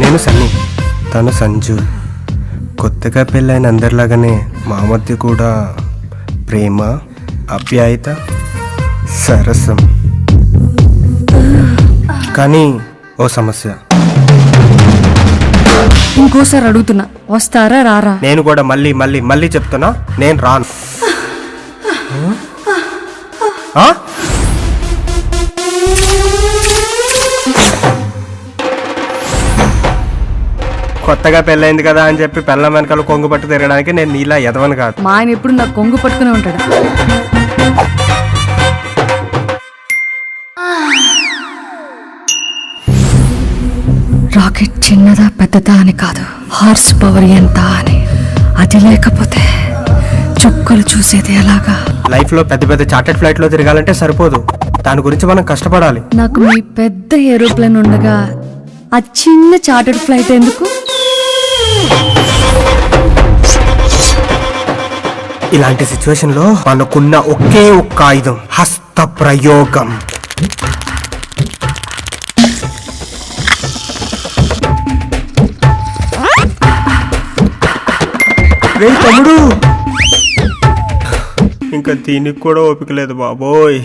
నేను సన్నీ, తను సంజు. కొత్తగా పెళ్ళైన అందరిలాగానే మా మధ్య కూడా ప్రేమ, ఆప్యాయత, సరసం. కానీ ఓ సమస్య. ఇంకోసారి అడుగుతున్నా, వస్తారా రారా? నేను కూడా మళ్ళీ మళ్ళీ మళ్ళీ చెప్తున్నా, నేను రాను. ఆ? కొత్తగా పెళ్ళైంది కదా అని చెప్పి పెళ్ళం వెనకాల కొంగు పట్టు తిరగడానికి నేను నీలా ఎదవను కాదు. మా ఆయన ఎప్పుడు నాకు కొంగు పట్టుకునే ఉంటాడు. రాకెట్ చిన్నదా పెద్దదా అని కాదు, హార్స్ పవర్ ఎంత అని. అది లేకపోతే చుక్కలు చూసేది ఎలాగా? లైఫ్ లో పెద్ద పెద్ద చార్టెడ్ ఫ్లైట్ లో తిరగాలంటే సరిపోదు, దాని గురించి మనం కష్టపడాలి. నాకు మీ పెద్ద ఏరోప్లేన్ ఉండగా ఆ చిన్న చార్టర్డ్ ఫ్లైట్ ఎందుకు? ఇలాంటి సిచ్యువేషన్ లో మనకున్న ఒకే ఒక్క ఆయుధం హస్త ప్రయోగం. రే తమ్ముడు, ఇంకా దీనికి కూడా ఓపిక లేదు బాబోయ్.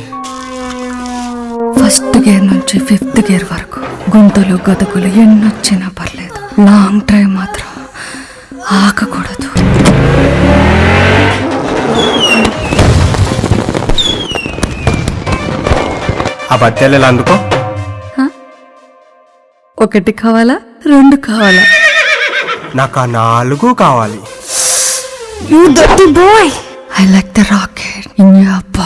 ఫస్ట్ గేర్ నుంచి 5th గేర్ వరకు గుంతలు గతుకులు ఎన్నొచ్చినా పర్లేదు, లాంగ్ డ్రైవ్ మాత్రం ఆగకూడదు. ఆ బత్తెలు అందుకో. ఒకటి కావాలా, 2 కావాలా? నాకు ఆ 4 కావాలి. You dirty boy! I like the rocket in your pocket.